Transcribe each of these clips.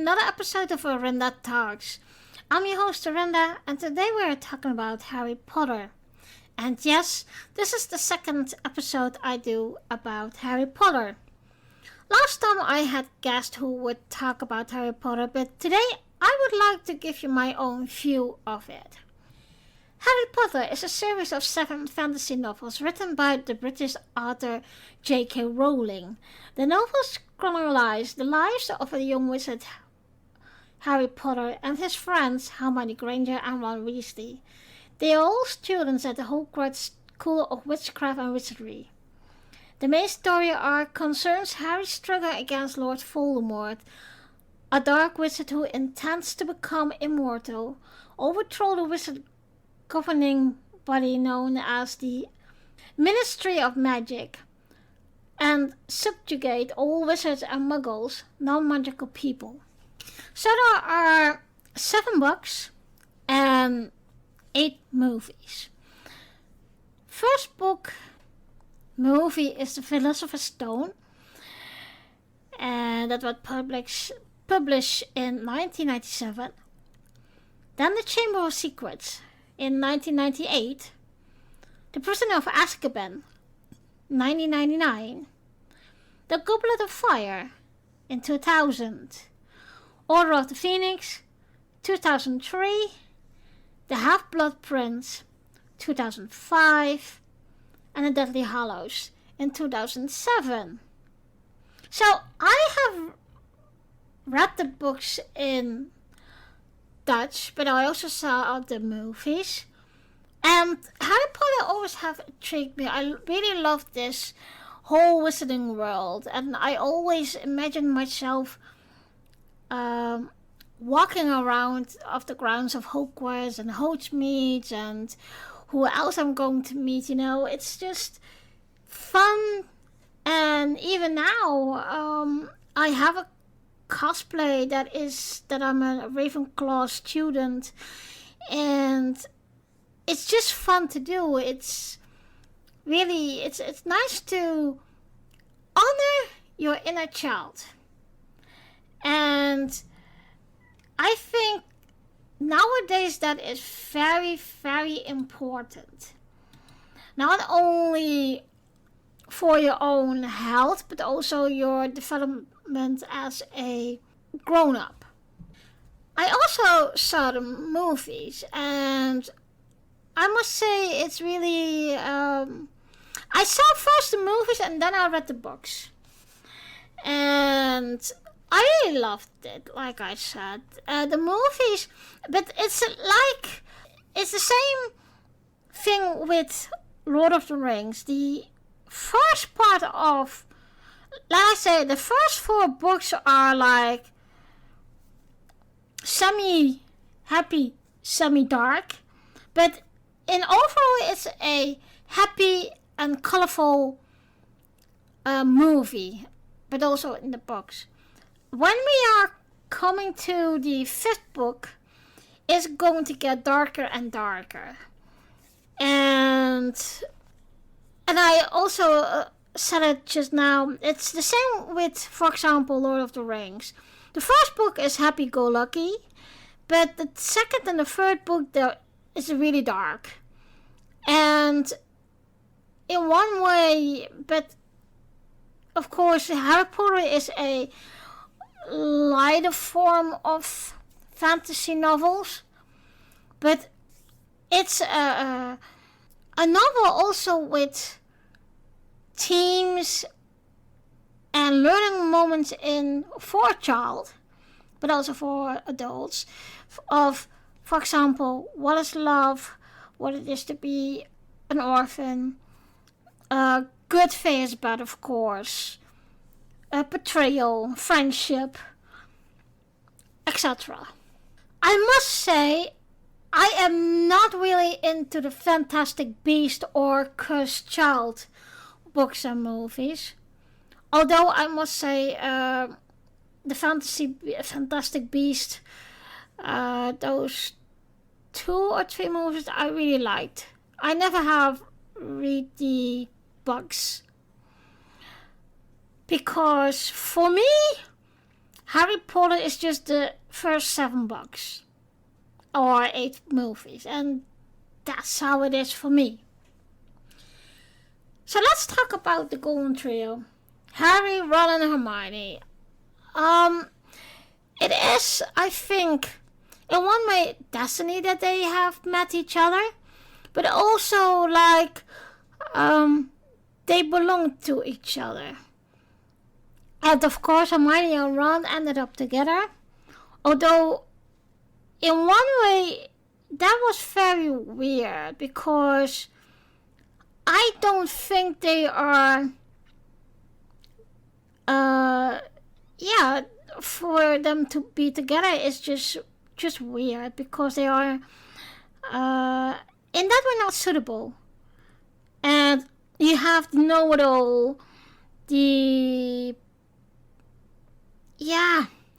another episode of Rinda Talks. I'm your host Rinda, and today we're talking about Harry Potter. And yes, this is the second episode I do about Harry Potter. Last time I had guests who would talk about Harry Potter, but today I would like to give you my own view of it. Harry Potter is a series of 7 fantasy novels written by the British author J.K. Rowling. The novels chronologize the lives of a young wizard, Harry Potter, and his friends Hermione Granger and Ron Weasley. They are all students at the Hogwarts School of Witchcraft and Wizardry. The main story arc concerns Harry's struggle against Lord Voldemort, a dark wizard who intends to become immortal, overthrow the wizard governing body known as the Ministry of Magic, and subjugate all wizards and muggles, non-magical people. So there are 7 books and 8 movies. First book movie is The Philosopher's Stone, and that was published in 1997. Then The Chamber of Secrets in 1998, The Prisoner of Azkaban, 1999, The Goblet of Fire in 2000, Order of the Phoenix, 2003, The Half-Blood Prince, 2005, and The Deathly Hallows in 2007. So I have read the books in Dutch, but I also saw the movies. And Harry Potter always have intrigued me. I really love this whole wizarding world, and I always imagine myself walking around off the grounds of Hogwarts and Hogsmeade and who else I'm going to meet. It's just fun. And even now, I have a cosplay that I'm a Ravenclaw student, and it's just fun to do. It's really it's nice to honor your inner child, and I think nowadays that is very, very important, not only for your own health but also your development as a grown-up. I also saw the movies, and I must say it's really I saw first the movies and then I read the books, and I really loved it, like I said. The movies, but it's the same thing with Lord of the Rings. The first part of, like I say, the first 4 books are like semi-happy, semi-dark, but in overall it's a happy and colorful movie, but also in the books. When we are coming to the 5th book, it's going to get darker and darker. And I also said it just now, it's the same with, for example, Lord of the Rings. The first book is happy-go-lucky, but the second and the third book there is really dark. And in one way, but of course Harry Potter is a lighter form of fantasy novels, but it's a novel also with themes and learning moments for a child, but also for adults, of, for example, what is love, what it is to be an orphan, good fears, but of course, betrayal, friendship, etc. I must say, I am not really into the Fantastic Beast or Cursed Child books and movies. Although I must say, the Fantastic Beast, those 2 or 3 movies I really liked. I never have read the books, because for me, Harry Potter is just the first 7 books or 8 movies, and that's how it is for me. So let's talk about the Golden Trio: Harry, Ron, and Hermione. It is, I think, in one way, destiny that they have met each other, but also like they belong to each other. And of course, Hermione and Ron ended up together. Although, in one way, that was very weird because I don't think they are. For them to be together is just weird because they are, in that way, not suitable. And you have the know-it-all,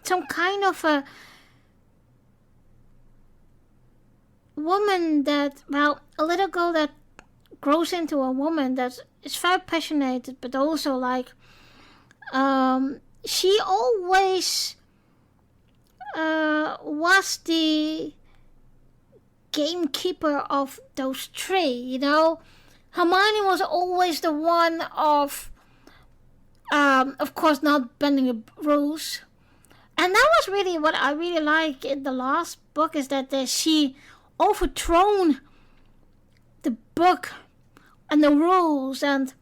some kind of a woman that, a little girl that grows into a woman that is very passionate, but also like, she always was the gamekeeper of those 3, you know. Hermione was always the one of course, not bending the rules. And that was really what I really like in the last book, is that she overthrown the book and the rules, and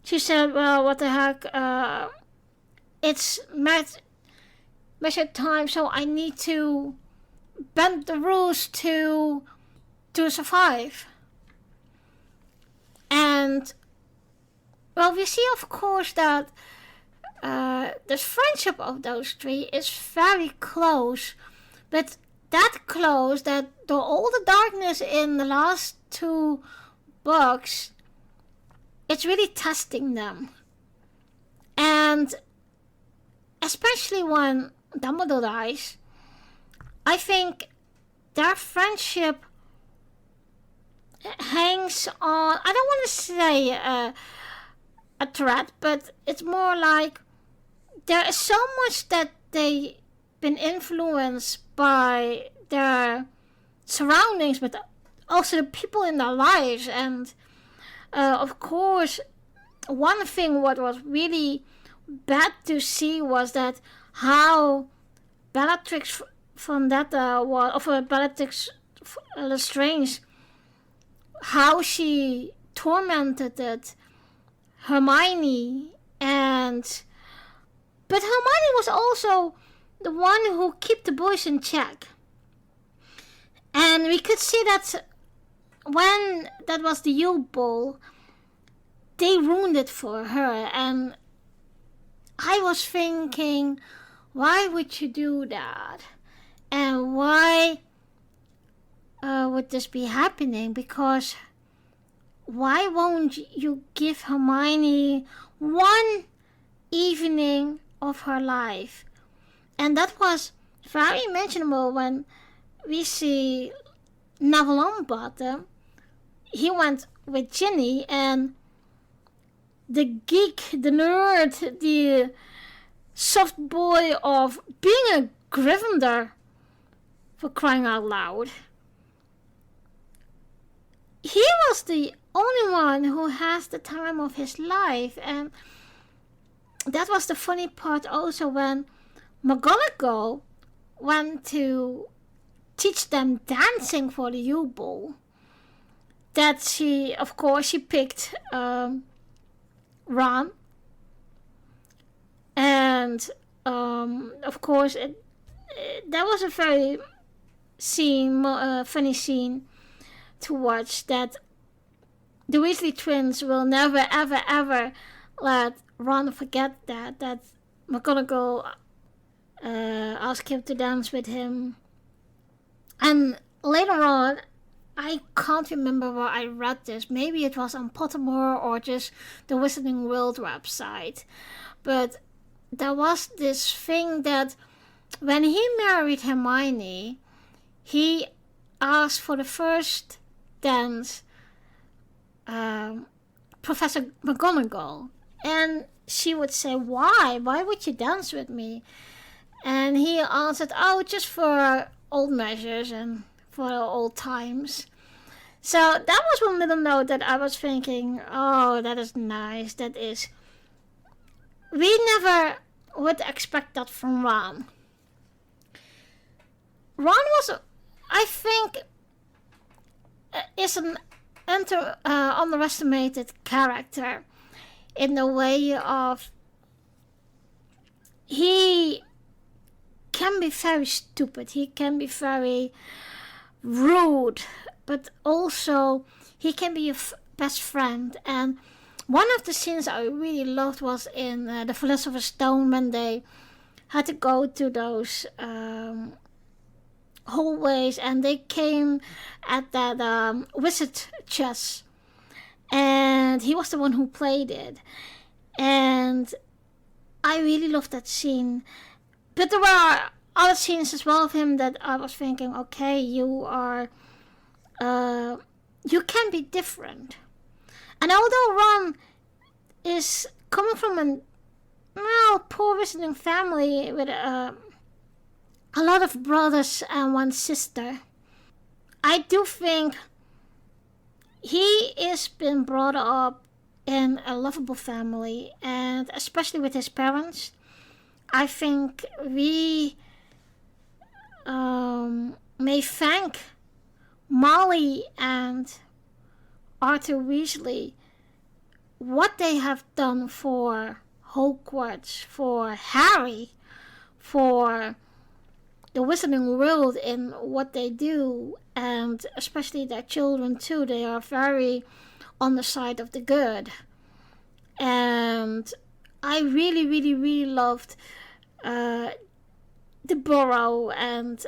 she said, well, what the heck, it's measured time, so I need to bend the rules to survive. And, well, we see, of course, that the friendship of those 3 is very close, but that close that all the darkness in the last 2 books, it's really testing them. And especially when Dumbledore dies, I think their friendship hangs on, I don't want to say a threat, but it's more like there is so much that they've been influenced by their surroundings, but also the people in their lives. And of course, one thing what was really bad to see was that how Bellatrix Bellatrix Lestrange, how she tormented Hermione, but Hermione was also the one who kept the boys in check. And we could see that when that was the Yule Ball, they ruined it for her. And I was thinking, why would you do that? And why would this be happening? Because why won't you give Hermione one evening of her life? And that was very mentionable when we see Neville Longbottom. He went with Ginny, and the geek, the nerd, the soft boy of being a Gryffindor, for crying out loud. He was the only one who has the time of his life, and that was the funny part also when McGonagall went to teach them dancing for the Yule Ball. That she picked Ron, and of course that was a very funny scene to watch, that the Weasley twins will never ever ever let Ron forget that McGonagall asked him to dance with him. And later on, I can't remember where I read this. Maybe it was on Pottermore or just the Wizarding World website. But there was this thing that when he married Hermione, he asked for the first dance Professor McGonagall. And she would say, why? Why would you dance with me? And he answered, "Oh, just for old measures and for old times." So that was one little note that I was thinking, oh, that is nice. That is. We never would expect that from Ron. Ron was, I think, is an underestimated character in the way of he can be very stupid. He can be very rude, but also he can be your best friend. And one of the scenes I really loved was in The Philosopher's Stone, when they had to go to those hallways and they came at that wizard chess, and he was the one who played it. And I really loved that scene. But there were other scenes as well of him that I was thinking, okay, you can be different. And although Ron is coming from a poor visiting family with a lot of brothers and one sister, I do think he is been brought up in a lovable family, and especially with his parents. I think we may thank Molly and Arthur Weasley what they have done for Hogwarts, for Harry, for the Wizarding World in what they do, and especially their children too. They are very on the side of the good. And I really, really, really loved the Burrow, and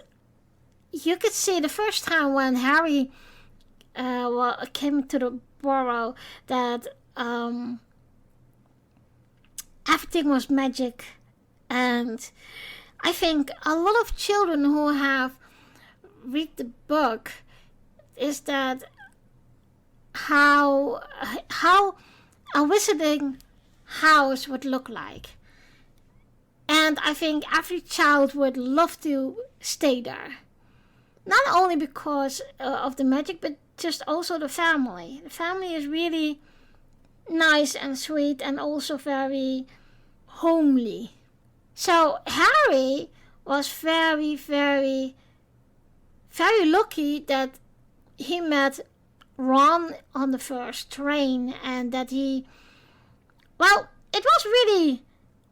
you could see the first time when Harry came to the Burrow that everything was magic. And I think a lot of children who have read the book is that how a wizarding house would look like. And I think every child would love to stay there. Not only because of the magic, but just also the family. The family is really nice and sweet and also very homely. So Harry was very, very, very lucky that he met Ron on the first train, and that it was really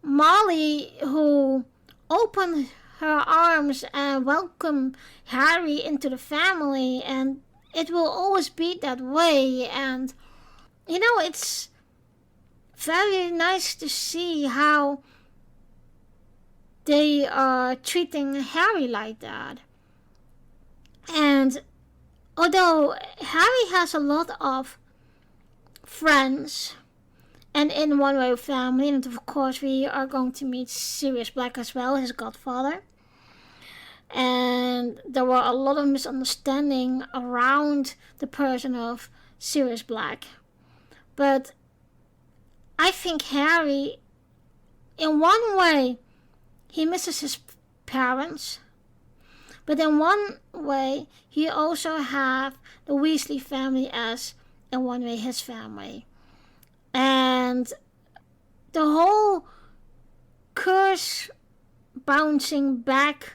Molly who opened her arms and welcomed Harry into the family, and it will always be that way. And it's very nice to see how they are treating Harry like that. And although Harry has a lot of friends, and in one way family, and of course we are going to meet Sirius Black as well, his godfather. And there were a lot of misunderstanding around the person of Sirius Black. But I think Harry, in one way, he misses his parents. But in one way, he also has the Weasley family as, in one way, his family. And the whole curse bouncing back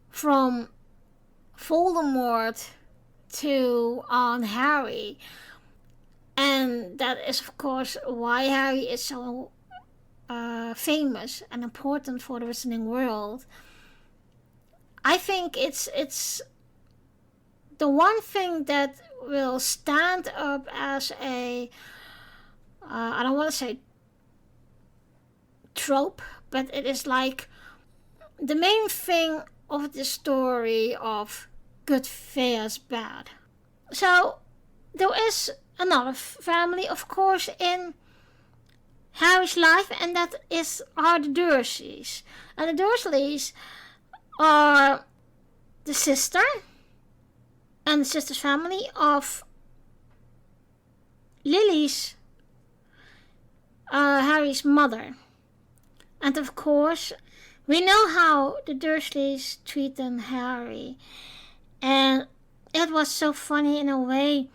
from Voldemort to on Harry. And that is, of course, why Harry is so famous and important for the Wizarding World. I think it's the one thing that will stand up as a I don't want to say trope, but it is like the main thing of the story of good fears bad. So there is another family, of course, in Harry's life, and that are the Dursleys. And the Dursleys are the sister and the sister's family of Lily's, Harry's mother. And of course, We know how the Dursleys treated Harry, and it was so funny in a way.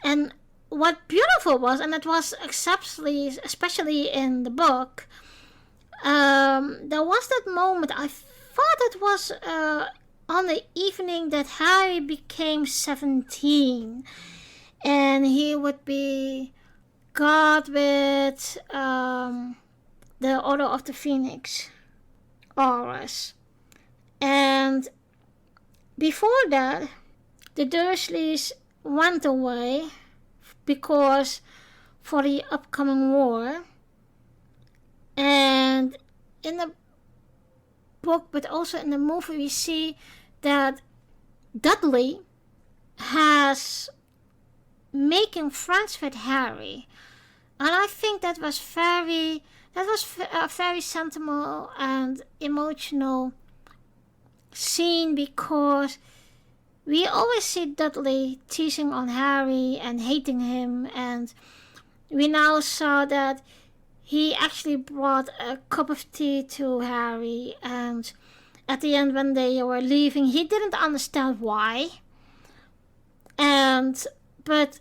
And what beautiful was, and it was especially in the book, there was that moment. I thought it was on the evening that Harry became 17, and he would be God with the Order of the Phoenix, Aurors. And before that, the Dursleys went away because for the upcoming war. And in the book, but also in the movie, we see that Dudley has making friends with Harry, and I think that was a very sentimental and emotional scene, because we always see Dudley teasing on Harry and hating him, and we now saw that he actually brought a cup of tea to Harry, and at the end when they were leaving, he didn't understand why. But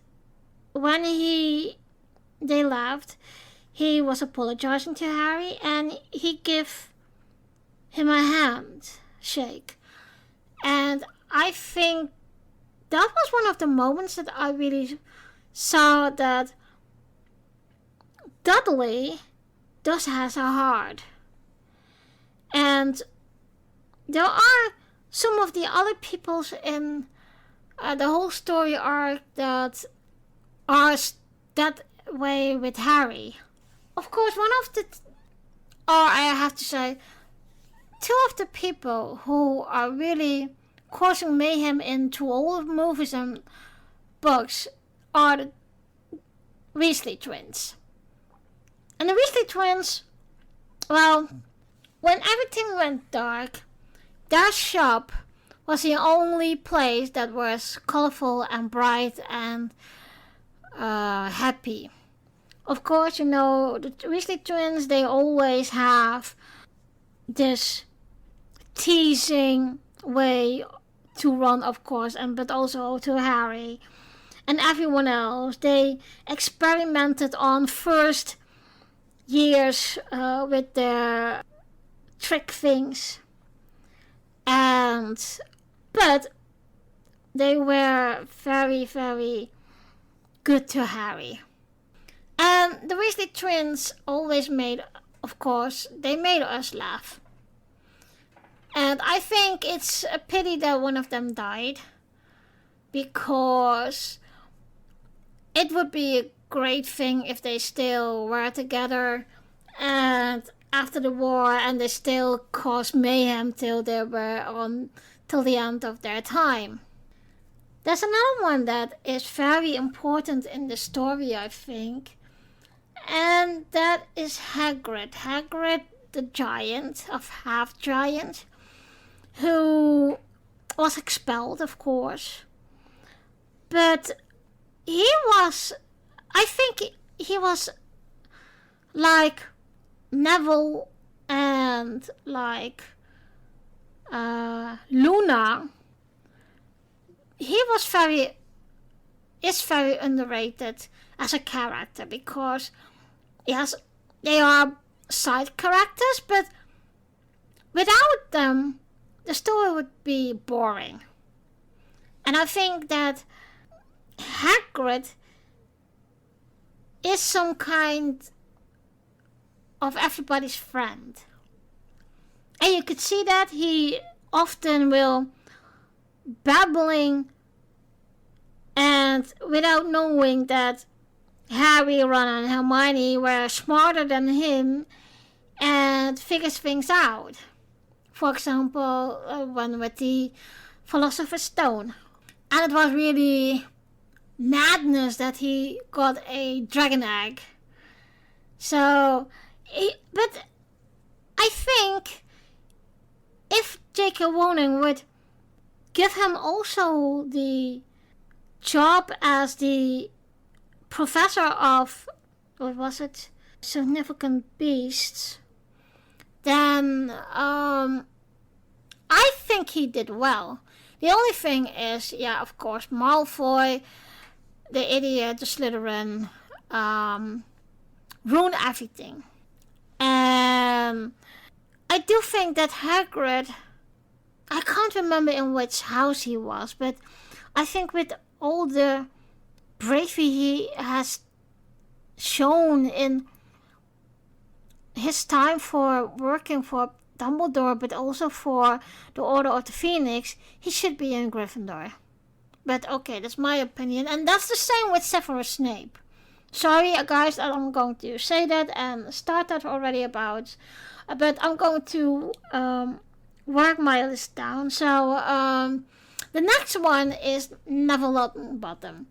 when they left, he was apologizing to Harry, and he gave him a handshake. And I think that was one of the moments that I really saw that Dudley does has a heart. And there are some of the other peoples in the whole story arc that are that way with Harry. Of course, I have to say, two of the people who are really causing mayhem into all movies and books are the Weasley twins. And the Weasley twins, well, when everything went dark, their shop was the only place that was colorful and bright and happy. Of course, the Weasley twins, they always have this teasing way to Ron, of course, but also to Harry and everyone else. They experimented on first years with their trick things, but they were very, very good to Harry. And the Weasley twins always made us laugh. And I think it's a pity that one of them died, because it would be a great thing if they still were together and after the war, and they still caused mayhem till the end of their time. There's another one that is very important in the story, I think, and that is Hagrid. Hagrid, the giant of half giant, who was expelled, of course, but I think he was like Neville and like Luna. He is very underrated as a character, because yes, they are side characters, but without them, the story would be boring. And I think that Hagrid is some kind of everybody's friend. And you could see that he often will babbling, and without knowing that Harry, Ron and Hermione were smarter than him and figures things out. For example, one with the Philosopher's Stone. And it was really madness that he got a dragon egg. But I think if J.K. Rowling would give him also the job as the professor of, what was it, Significant Beasts, then I think he did well. The only thing is, yeah, of course, Malfoy, the idiot, the Slytherin, ruined everything. And I do think that Hagrid, I can't remember in which house he was, but I think with all the bravery he has shown in his time for working for Dumbledore, but also for the Order of the Phoenix, he should be in Gryffindor. But okay, that's my opinion, and that's the same with Severus Snape. Sorry, guys, that I'm going to say that and start that already about, but I'm going to work my list down. So the next one is Neville Longbottom.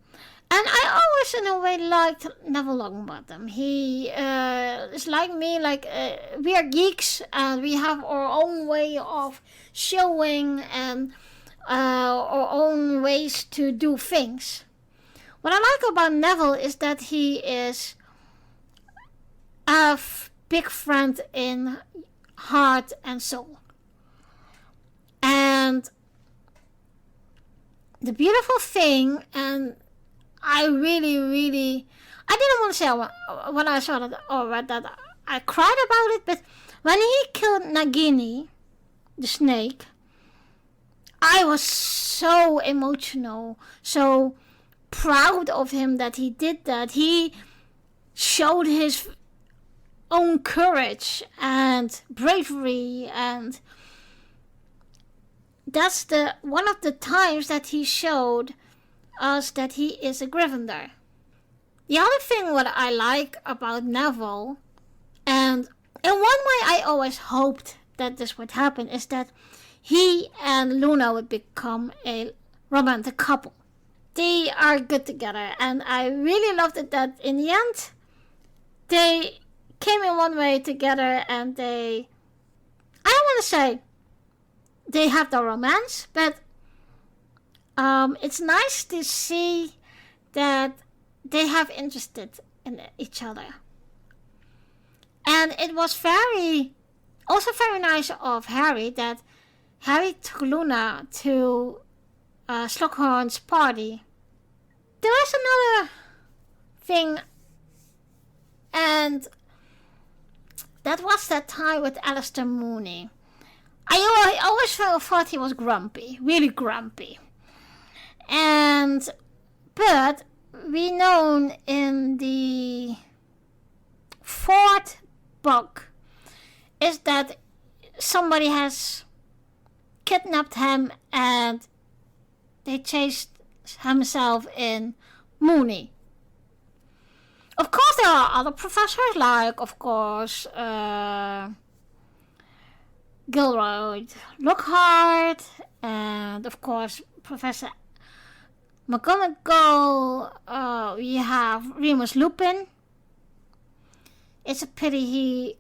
And I always, in a way, liked Neville Longbottom. He is like me, we are geeks and we have our own way of showing and our own ways to do things. What I like about Neville is that he is a big friend in heart and soul. And the beautiful thing, and I didn't want to say when I saw that or read that I cried about it, but when he killed Nagini, the snake, I was so emotional, so proud of him that he did that. He showed his own courage and bravery, and that's one of the times that he showed us that he is a Gryffindor. The other thing what I like about Neville, and in one way I always hoped that this would happen, is that he and Luna would become a romantic couple. They are good together, and I really loved it that in the end they came in one way together, and I don't want to say they have the romance, but it's nice to see that they have interest in each other. And it was also very nice of Harry that Harry took Luna to Slughorn's party. There was another thing, and that was that time with Alistair Mooney. I always thought he was grumpy, really grumpy. But we know in the fourth book is that somebody has kidnapped him and they chased himself in Mooney. Of course there are other professors like, of course, Gilroy Lockhart, and of course Professor McGonagall. We have Remus Lupin. It's a pity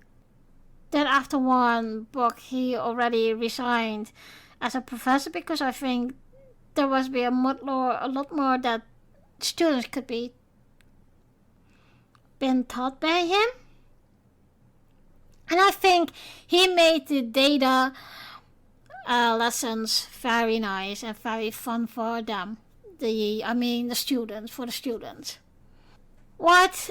that after one book he already resigned as a professor, because I think there must be a lot more that students could be been taught by him. And I think he made the data lessons very nice and very fun for them. The students. What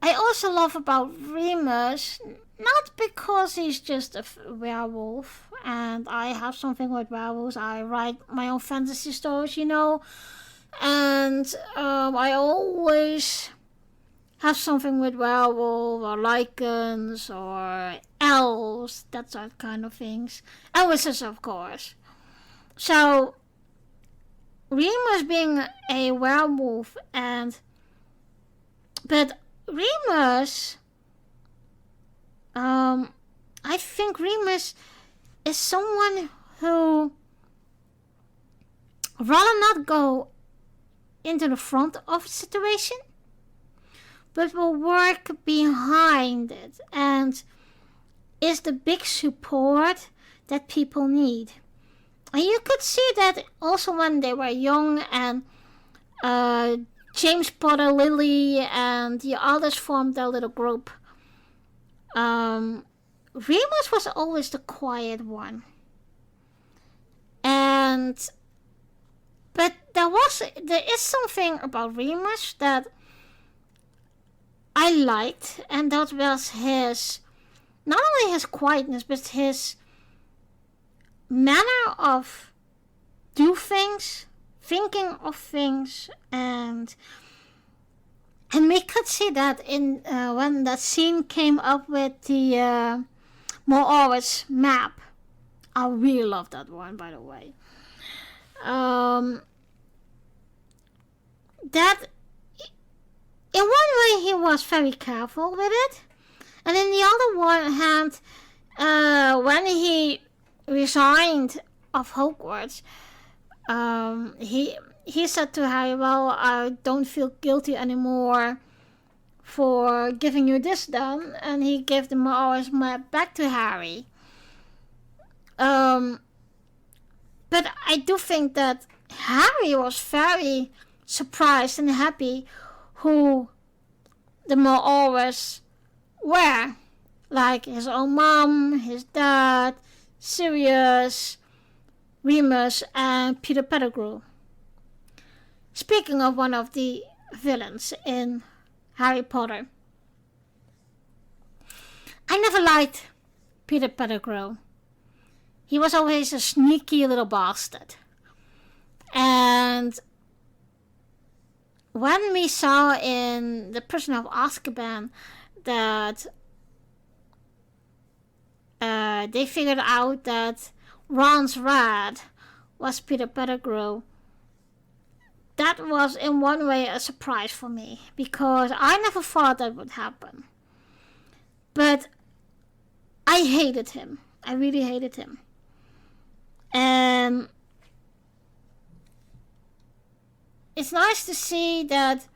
I also love about Remus, not because he's just a werewolf, and I have something with werewolves. I write my own fantasy stories, and I always have something with werewolf or lycans or elves, that sort of kind of things, and wizards, of course. So Remus being a werewolf, but Remus, I think Remus is someone who rather not go into the front of the situation, but will work behind it and is the big support that people need. And you could see that also when they were young, and James Potter, Lily, and the others formed their little group. Remus was always the quiet one. And but there is something about Remus that I liked, and that was his, not only his quietness, but his manner of do things, thinking of things, and we could see that in when that scene came up with the Moor's map. I really love that one, by the way. That in one way he was very careful with it, and in the other one hand, when he resigned of Hogwarts, he said to Harry, "Well, I don't feel guilty anymore for giving you this done," and he gave the Moor's map back to Harry. But I do think that Harry was very surprised and happy who the Moors were. Like his own mom, his dad, Sirius, Remus, and Peter Pettigrew. Speaking of one of the villains in Harry Potter, I never liked Peter Pettigrew. He was always a sneaky little bastard. And when we saw in The Prisoner of Azkaban that they figured out that Ron's rat was Peter Pettigrew, that was in one way a surprise for me, because I never thought that would happen. But I hated him. I really hated him. And it's nice to see that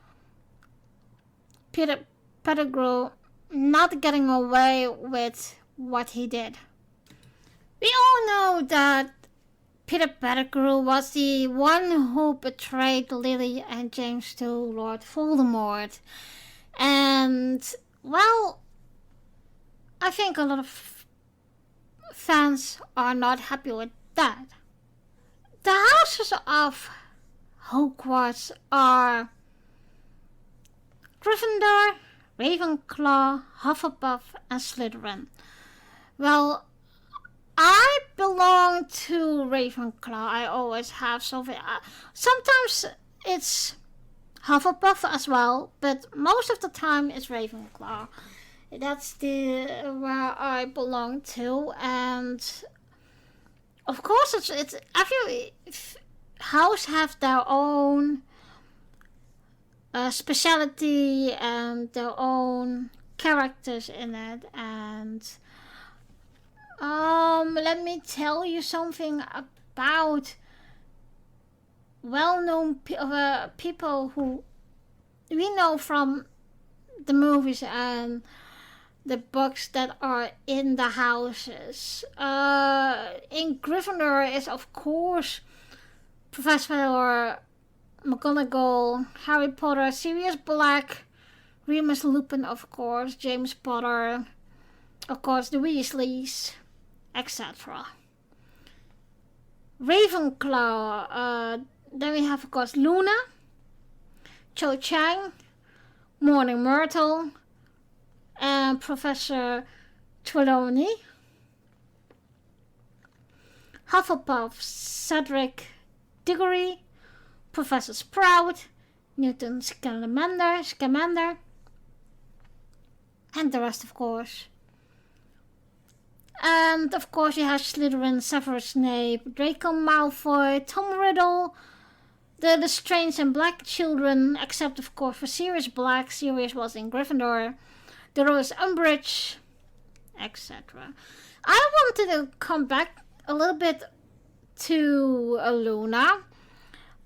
Peter Pettigrew not getting away with what he did. We all know that Peter Pettigrew was the one who betrayed Lily and James to Lord Voldemort. And, well, I think a lot of fans are not happy with that. The houses of Hogwarts are Gryffindor, Ravenclaw, Hufflepuff, and Slytherin. Well, I belong to Ravenclaw. I always have something. Sometimes it's Hufflepuff as well, but most of the time it's Ravenclaw. That's where I belong to, and of course it's every house have their own speciality and their own characters in it. And let me tell you something about well-known people who we know from the movies and the books that are in the houses. In Gryffindor is of course Professor McGonagall, Harry Potter, Sirius Black, Remus Lupin, of course, James Potter, of course the Weasleys, etc. Ravenclaw, then we have of course Luna, Cho Chang, Mourning Myrtle, and Professor Trelawney. Hufflepuff, Cedric Diggory, Professor Sprout, Newton Scamander, and the rest, of course. And of course you have Slytherin, Severus Snape, Draco Malfoy, Tom Riddle, the Strange and Black children, except of course for Sirius Black. Sirius was in Gryffindor. Dolores Umbridge, etc. I wanted to come back a little bit to Luna.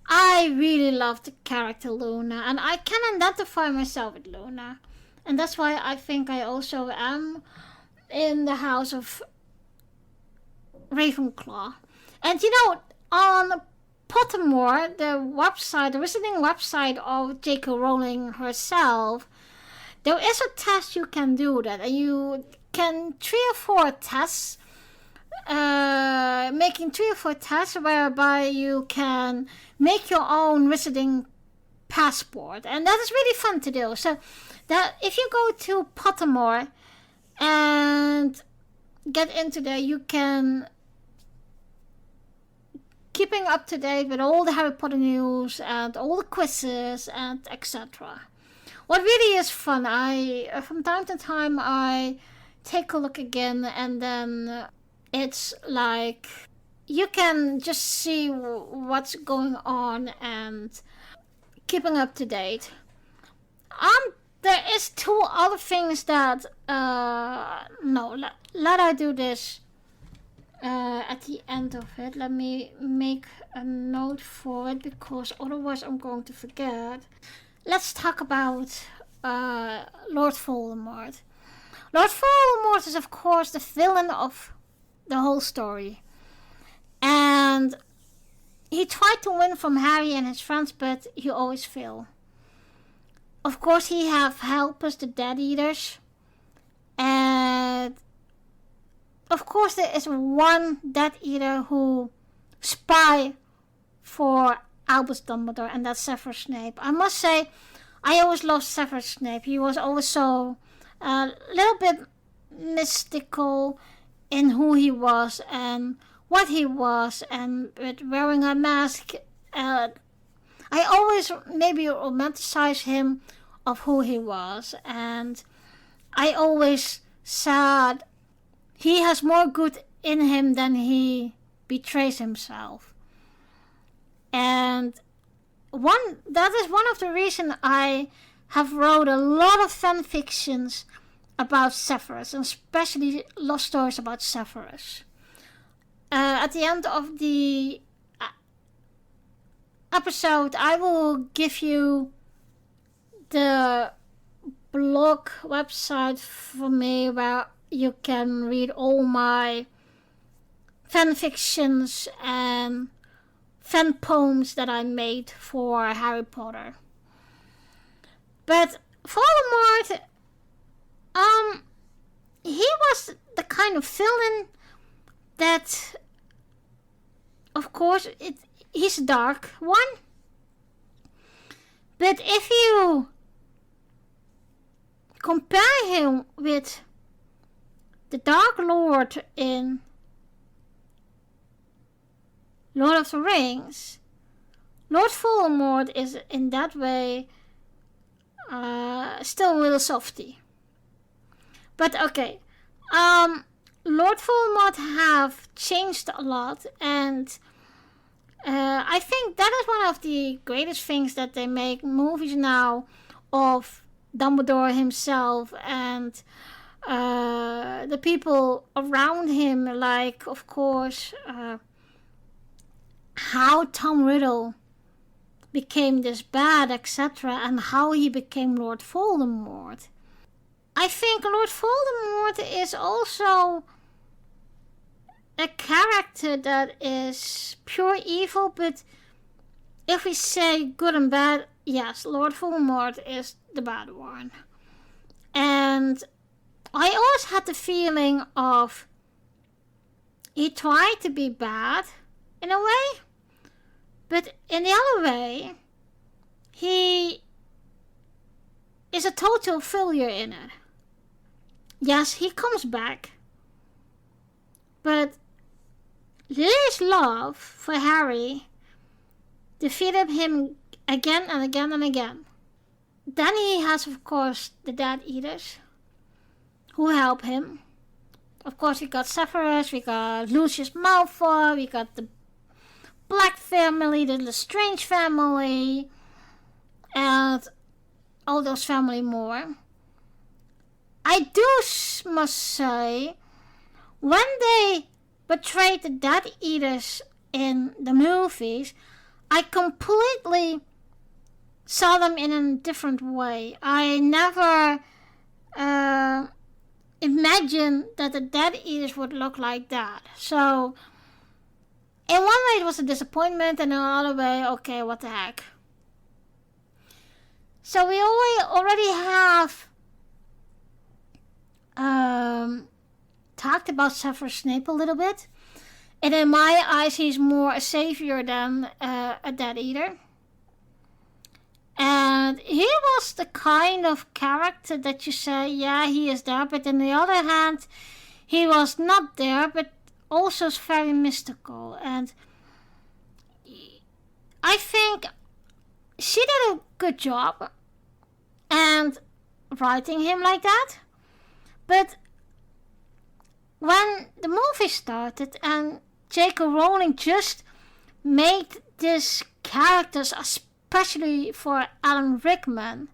I really love the character Luna, and I can identify myself with Luna. And that's why I think I also am in the house of Ravenclaw. And you know, on Pottermore, the visiting website of J.K. Rowling herself, there is a test you can do that, and can 3 or 4 tests, making 3 or 4 tests whereby you can make your own visiting passport, and that is really fun to do. So that if you go to Pottermore and get into there, you can keeping up to date with all the Harry Potter news and all the quizzes and etc. What really is fun, I from time to time I take a look again, and then it's like you can just see what's going on and keeping up to date. There is 2 other things that let I do this at the end of it. Let me make a note for it, because otherwise I'm going to forget. Let's talk about Lord Voldemort. Lord Voldemort is of course the villain of the whole story, and he tried to win from Harry and his friends, but he always failed. Of course, he have helpers, the Death Eaters, and of course there is one Death Eater who spy for Albus Dumbledore, and that's Severus Snape. I must say, I always loved Severus Snape. He was always so a little bit mystical in who he was and what he was, and with wearing a mask. I always maybe romanticize him of who he was, and I always said he has more good in him than he betrays himself. And that is one of the reasons I have wrote a lot of fan fictions about Severus, and especially love stories about Severus. At the end of the episode, I will give you the blog website for me where you can read all my fan fictions and fan poems that I made for Harry Potter. But Voldemort, he was the kind of villain that, of course, he's a dark one. But if you compare him with the Dark Lord in Lord of the Rings, Lord Voldemort is in that way still a little softy. But okay, Lord Voldemort have changed a lot, and I think that is one of the greatest things that they make movies now of Dumbledore himself and the people around him, like, of course, how Tom Riddle became this bad, etc., and how he became Lord Voldemort. I think Lord Voldemort is also a character that is pure evil, but if we say good and bad, yes, Lord Voldemort is the bad one. And I always had the feeling of he tried to be bad in a way, but in the other way, he is a total failure in it. Yes, he comes back, but Lily's love for Harry defeated him again and again and again. Then he has, of course, the Death Eaters who help him. Of course, we got Severus, we got Lucius Malfoy, we got the Black family, the Lestrange family, and all those family more. I must say, when they betrayed the Death Eaters in the movies, I completely saw them in a different way. I never imagined that the Death Eaters would look like that. So, in one way it was a disappointment, and in another way, okay, what the heck. So we already have talked about Severus Snape a little bit. And in my eyes, he's more a savior than a Death Eater. And he was the kind of character that you say, yeah, he is there. But on the other hand, he was not there, but also is very mystical. And I think she did a good job and writing him like that. But when the movie started and J.K. Rowling just made these characters, especially for Alan Rickman,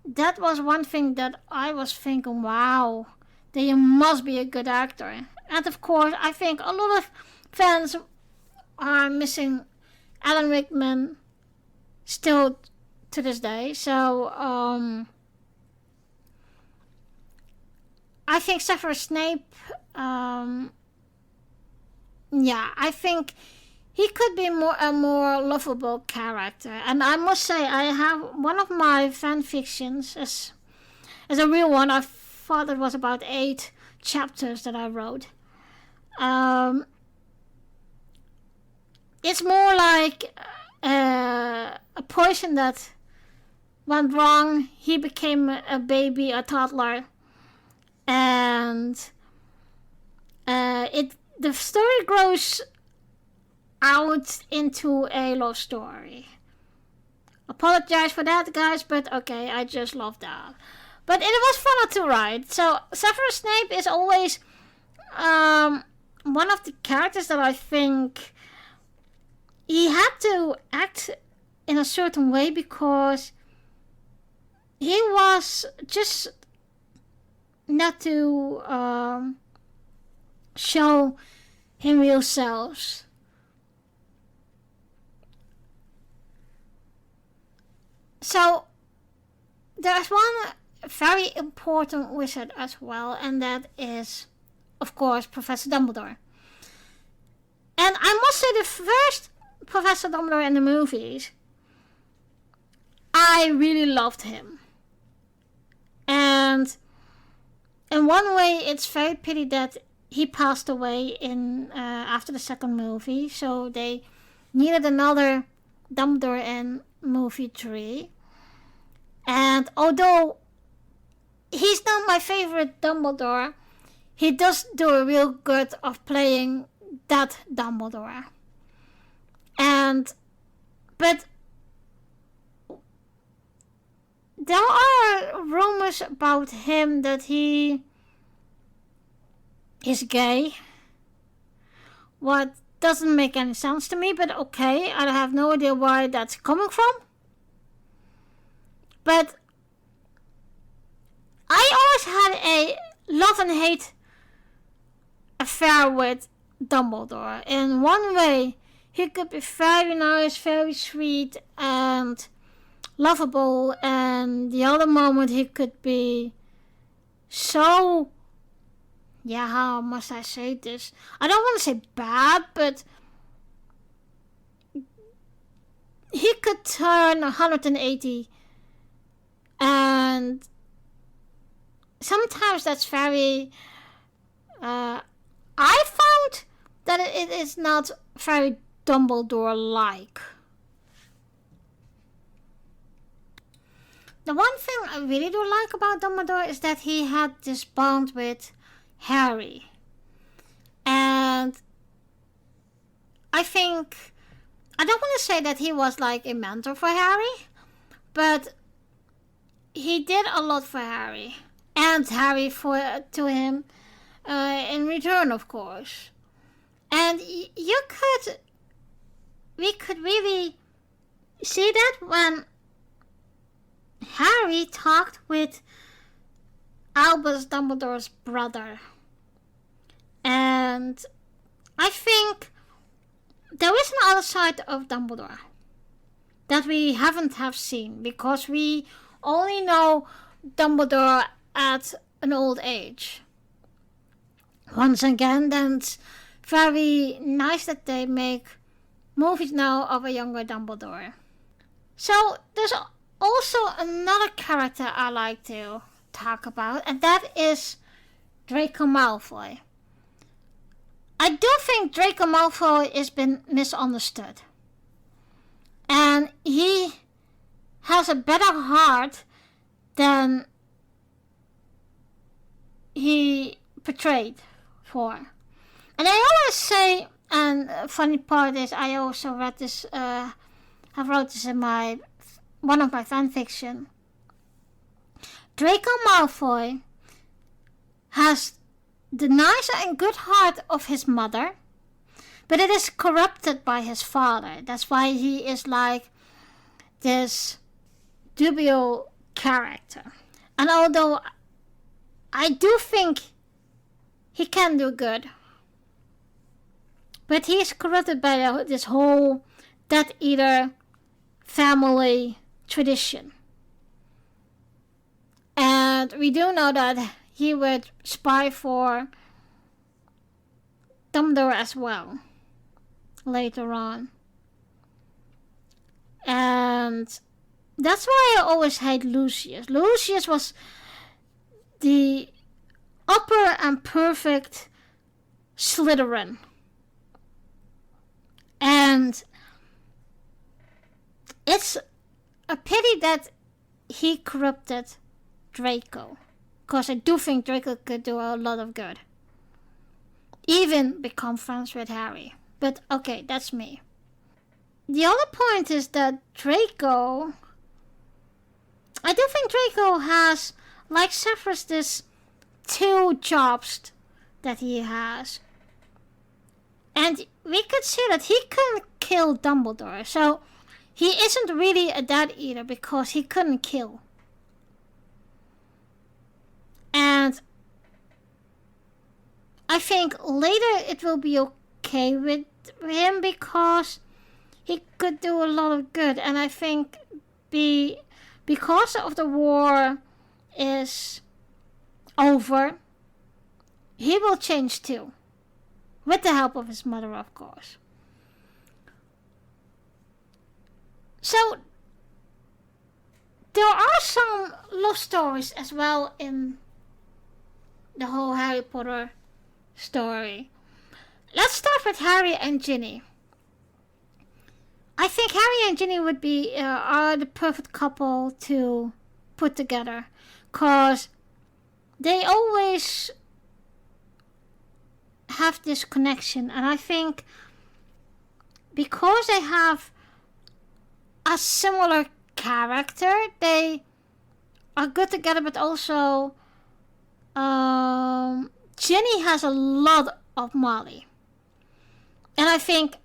that was one thing that I was thinking, wow, they must be a good actor. And of course, I think a lot of fans are missing Alan Rickman still to this day. So, I think Severus Snape, I think he could be a more lovable character. And I must say, I have one of my fan fictions as a real one. I thought it was about 8 chapters that I wrote. It's more like a poison that went wrong. He became a baby, a toddler, and the story grows out into a love story. Apologize for that, guys, but okay, I just love that. But it was fun to write. So Severus Snape is always one of the characters that I think he had to act in a certain way because he was just not to show him real selves. So there's one very important wizard as well, and that is, of course, Professor Dumbledore. And I must say, the first Professor Dumbledore in the movies, I really loved him. And in one way, it's very pity that he passed away in after the second movie, so they needed another Dumbledore in movie 3. And although he's not my favorite Dumbledore, he does do a real good of playing that Dumbledore. But there are rumors about him that he is gay. What doesn't make any sense to me, but okay, I have no idea where that's coming from. But I always had a love and hate affair with Dumbledore. In one way, he could be very nice, very sweet, and lovable, and the other moment he could be so, how must I say this? I don't want to say bad, but he could turn 180, and sometimes that's very, I found that it is not very Dumbledore-like. The one thing I really do like about Dumbledore is that he had this bond with Harry. And I think, I don't want to say that he was like a mentor for Harry, but he did a lot for Harry. And Harry to him in return, of course. And we could really see that when Harry talked with Albus Dumbledore's brother. And I think there is another side of Dumbledore that we haven't seen, because we only know Dumbledore at an old age. Once again, that's very nice that they make movies now of a younger Dumbledore. So there's also another character I like too, talk about, and that is Draco Malfoy. I do think Draco Malfoy has been misunderstood. And he has a better heart than he portrayed for. And I always say, and the funny part is I also read this, I wrote this in one of my fanfiction. Draco Malfoy has the nice and good heart of his mother, but it is corrupted by his father. That's why he is like this dubious character. And although I do think he can do good, but he is corrupted by this whole Death Eater family tradition. And we do know that he would spy for Dumbledore as well later on. And that's why I always hate Lucius. Lucius was the upper and perfect Slytherin. And it's a pity that he corrupted Draco. Because I do think Draco could do a lot of good. Even become friends with Harry. But okay, that's me. The other point is that Draco... I do think Draco has, like Severus, this 2 jobs that he has. And we could see that he couldn't kill Dumbledore. So he isn't really a Death Eater because he couldn't kill. And I think later it will be okay with him because he could do a lot of good. And I think because of the war is over, he will change too. With the help of his mother, of course. So, there are some love stories as well in the whole Harry Potter story. Let's start with Harry and Ginny. I think Harry and Ginny would be are the perfect couple to put together, cause they always have this connection, and I think because they have a similar character, they are good together, but also Ginny has a lot of Molly. And I think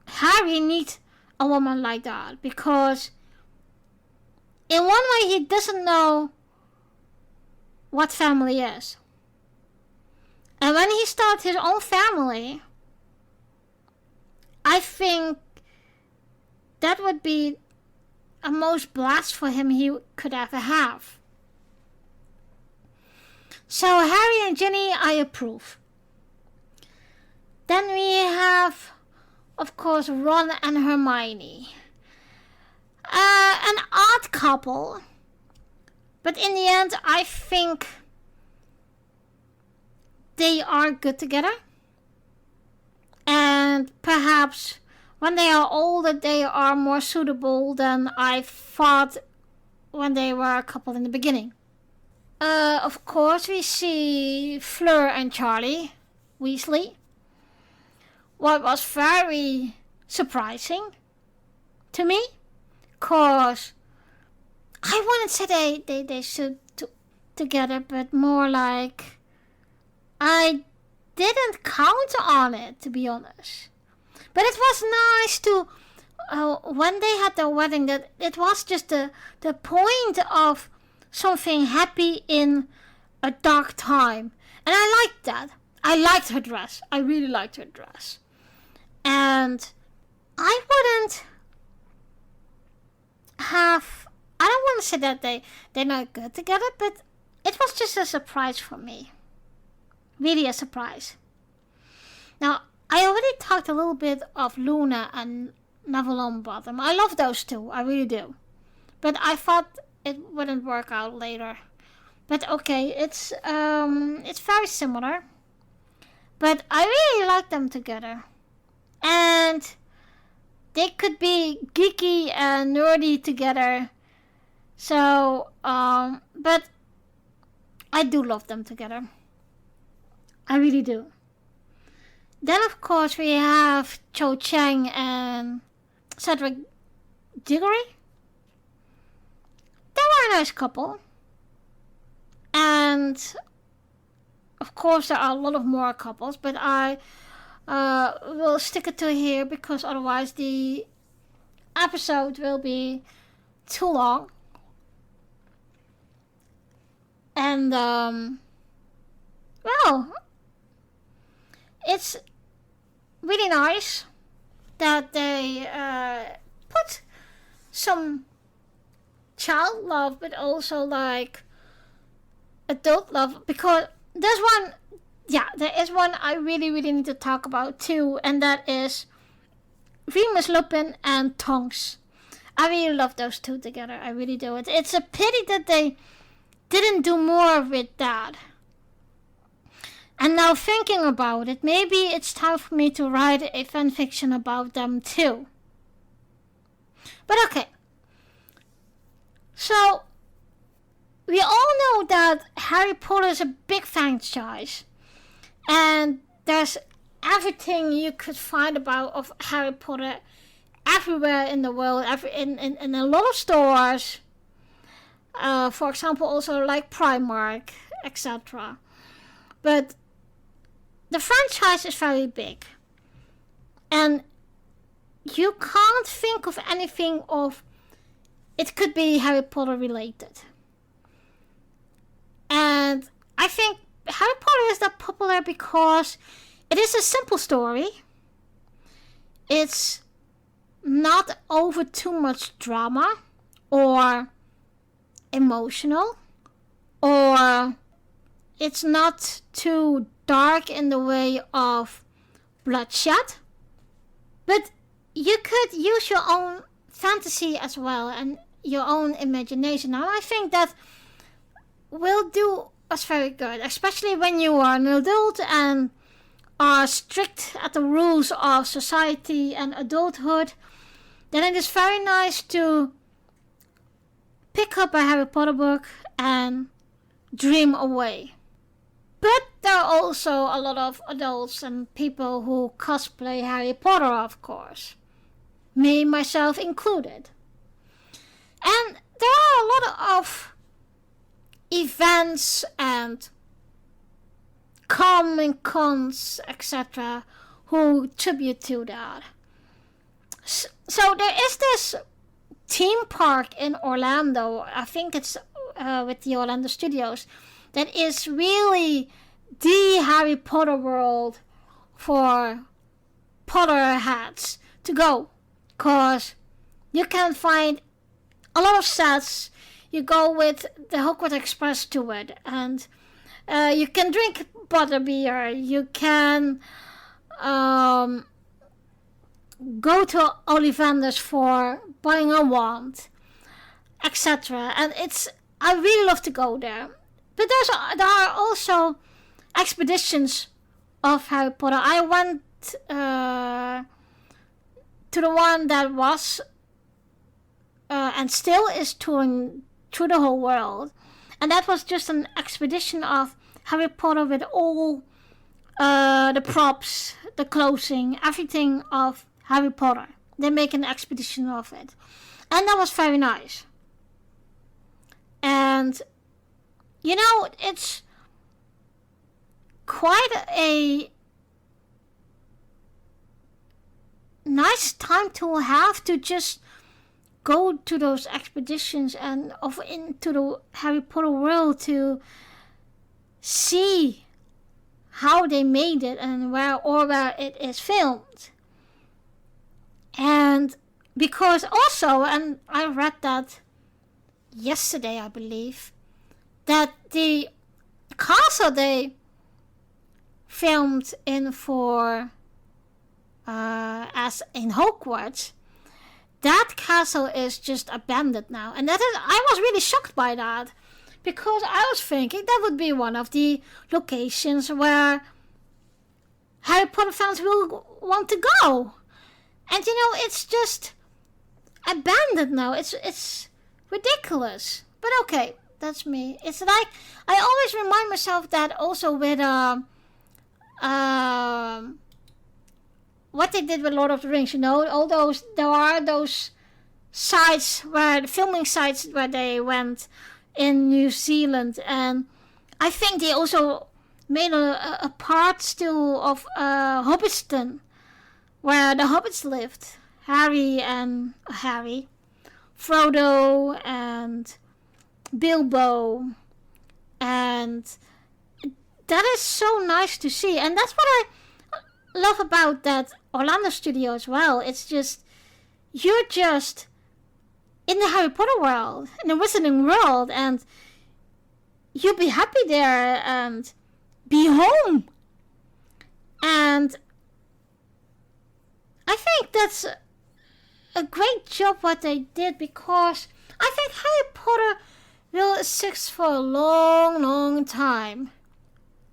Harry needs a woman like that, because in one way he doesn't know what family is. And when he starts his own family, I think that would be a most blast for him he could ever have. So Harry and Ginny, I approve. Then we have, of course, Ron and Hermione. An odd couple. But in the end, I think they are good together. And perhaps when they are older, they are more suitable than I thought when they were a couple in the beginning. Of course, we see Fleur and Charlie Weasley. What was very surprising to me, cause I wouldn't say they should together, but more like I didn't count on it, to be honest. But it was nice to when they had their wedding, that it was just the point of something happy in a dark time, and I liked that. I liked her dress. I really liked her dress. And I wouldn't have... I don't want to say that they're not good together, but it was just a surprise for me. Really a surprise. Now, I already talked a little bit of Luna and Neville Longbottom. I love those two. I really do. But I thought it wouldn't work out later. But okay, it's very similar. But I really like them together. And they could be geeky and nerdy together. So, but I do love them together. I really do. Then, of course, we have Cho Chang and Cedric Diggory. They were a nice couple. And, of course, there are a lot of more couples, but I will stick it to here because otherwise the episode will be too long. And, well, it's really nice that they put some child love, but also like adult love, because there is one I really need to talk about too, and that is Remus Lupin and Tonks. I really love those two together. I really do. It's a pity that they didn't do more with that. And now thinking about it, maybe it's time for me to write a fanfiction about them too. But okay. So, we all know that Harry Potter is a big franchise. And there's everything you could find about of Harry Potter everywhere in the world, in a lot of stores. For example, also like Primark, etc. But the franchise is very big. And you can't think of anything of it could be Harry Potter related. And I think Harry Potter is that popular because it is a simple story. It's not over too much drama or emotional, or it's not too dark in the way of bloodshed, but you could use your own fantasy as well and your own imagination. And I think that will do us very good, especially when you are an adult and are strict at the rules of society and adulthood. Then it is very nice to pick up a Harry Potter book and dream away. But there are also a lot of adults and people who cosplay Harry Potter, of course. Me, myself included. And there are a lot of events and Comic Cons, etc., who tribute to that. So there is this theme park in Orlando, I think it's with the Orlando Studios, that is really the Harry Potter world for Potterheads to go. Because you can find a lot of sets. You go with the Hogwarts Express to it, and you can drink butterbeer. You can go to Ollivanders for buying a wand, etc. And I really love to go there. But there are also expeditions of Harry Potter. I went to the one that was and still is touring through the whole world. And that was just an expedition of Harry Potter with all the props, the clothing, everything of Harry Potter. They make an expedition of it. And that was very nice. And, you know, it's quite a nice time to have to just go to those expeditions and into the Harry Potter world to see how they made it and where it is filmed. And because also, and I read that yesterday, I believe, that the castle they filmed in for as in Hogwarts that castle is just abandoned now. And I was really shocked by that. Because I was thinking that would be one of the locations where Harry Potter fans will want to go. And it's just abandoned now. It's ridiculous. But okay, that's me. It's like, I always remind myself that also with what they did with Lord of the Rings, there are those sites where, the filming sites where they went in New Zealand, and I think they also made a part still of Hobbiton, where the hobbits lived. Harry, Frodo and Bilbo, and that is so nice to see. And that's what I love about that Orlando studio as well. It's just, you're just in the Harry Potter world, in the Wizarding world, and you'll be happy there and be home. And I think that's a great job what they did, because I think Harry Potter will exist for a long, long time.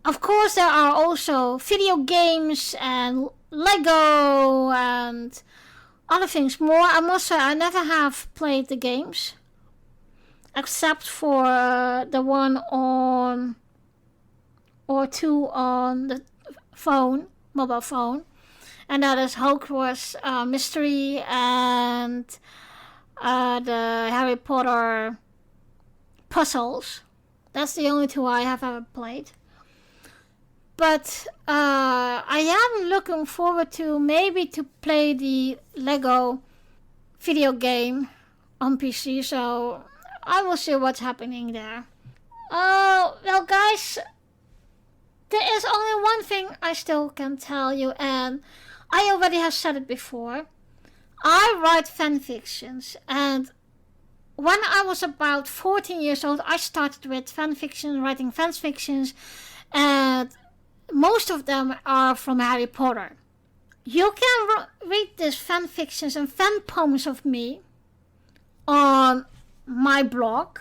Of course, there are also video games and Lego and other things more. I must say, I never have played the games, except for the one on, or two on the phone, mobile phone, and that is Hogwarts Mystery and the Harry Potter puzzles. That's the only two I have ever played. But I am looking forward to maybe to play the Lego video game on PC, so I will see what's happening there. Well guys, there is only one thing I still can tell you, and I already have said it before. I write fanfictions, and when I was about 14 years old, I started with fanfiction, writing fanfictions, and most of them are from Harry Potter. You can read these fanfictions and fan poems of me on my blog,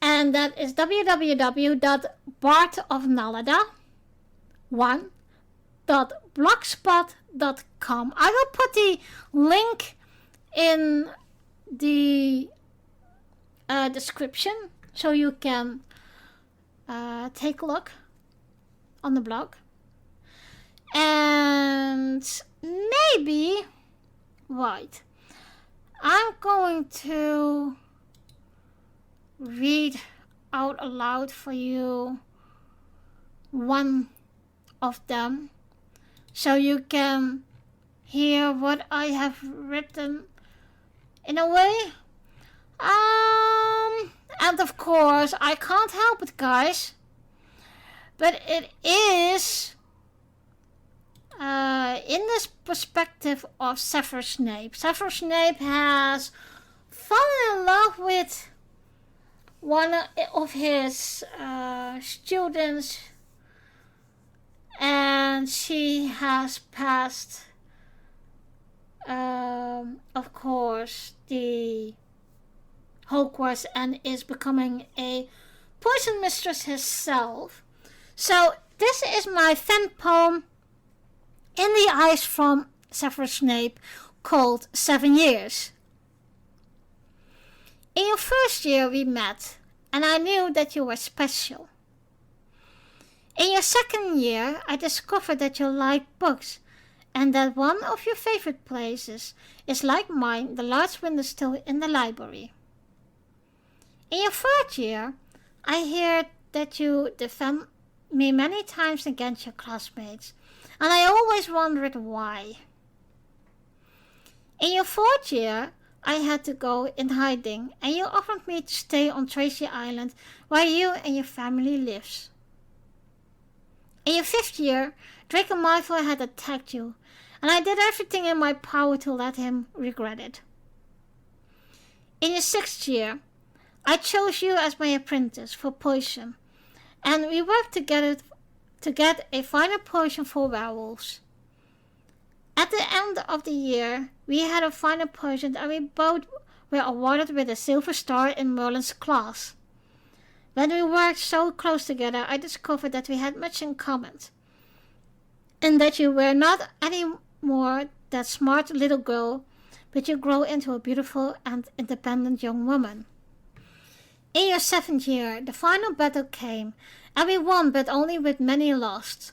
and that is www.bartofnalada1.blogspot.com. I will put the link in the description so you can take a look on the blog. And maybe, right, I'm going to read out aloud for you one of them, so you can hear what I have written in a way. And of course, I can't help it, guys, but it is in this perspective of Severus Snape. Severus Snape has fallen in love with one of his students, and she has passed, of course, the Hogwarts and is becoming a poison mistress herself. So this is my fan poem in the eyes from Severus Snape, called 7 Years. In your first year we met, and I knew that you were special. In your second year I discovered that you like books, and that one of your favorite places is, like mine, the large window still in the library. In your third year I heard that you defend me many times against your classmates, and I always wondered why. In your fourth year, I had to go in hiding, and you offered me to stay on Tracy Island, where you and your family lives. In your fifth year, Draco Malfoy had attacked you, and I did everything in my power to let him regret it. In your sixth year, I chose you as my apprentice for poison, and we worked together to get a final potion for werewolves. At the end of the year, we had a final project and we both were awarded with a silver star in Merlin's class. When we worked so close together, I discovered that we had much in common, and that you were not anymore that smart little girl, but you grow into a beautiful and independent young woman. In your 7th year, the final battle came, and we won, but only with many lost.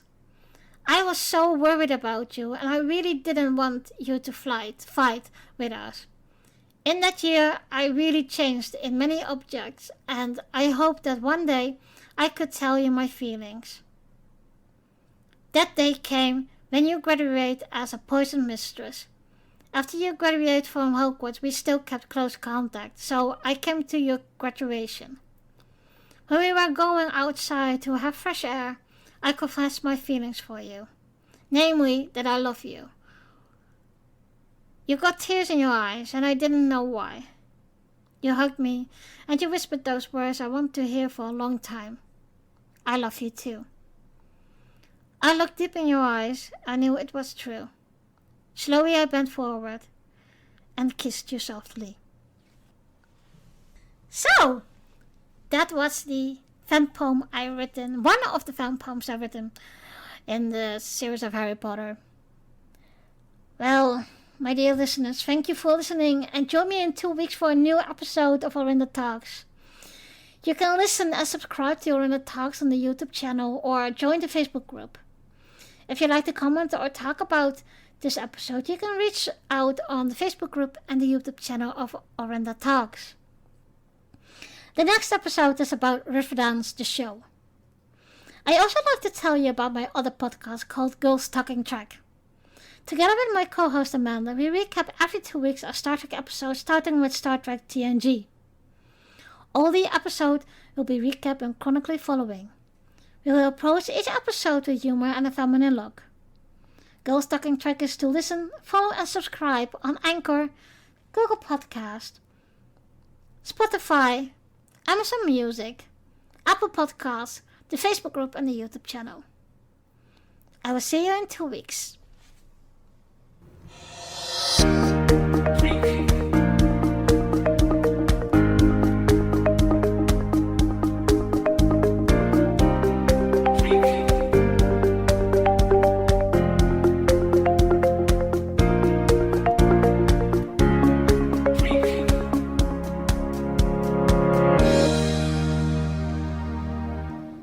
I was so worried about you, and I really didn't want you to fight with us. In that year, I really changed in many objects, and I hoped that one day I could tell you my feelings. That day came when you graduated as a poison mistress. After you graduated from Hogwarts, we still kept close contact, so I came to your graduation. When we were going outside to have fresh air, I confessed my feelings for you, namely that I love you. You got tears in your eyes, and I didn't know why. You hugged me, and you whispered those words I wanted to hear for a long time. I love you too. I looked deep in your eyes. I knew it was true. Slowly I bent forward and kissed you softly. So, that was the fan poem I written, one of the fan poems I've written in the series of Harry Potter. Well, my dear listeners, thank you for listening, and join me in 2 weeks for a new episode of Orinda Talks. You can listen and subscribe to Orinda Talks on the YouTube channel or join the Facebook group. If you'd like to comment or talk about this episode, you can reach out on the Facebook group and the YouTube channel of Orinda Talks. The next episode is about Riverdance the show. I also like to tell you about my other podcast called Girls Talking Trek. Together with my co-host Amanda, we recap every 2 weeks a Star Trek episode, starting with Star Trek TNG. All the episodes will be recapped and chronically following. We will approach each episode with humor and a feminine look. Girls Talking Trek is to listen, follow and subscribe on Anchor, Google Podcast, Spotify, Amazon Music, Apple Podcasts, the Facebook group and the YouTube channel. I will see you in 2 weeks.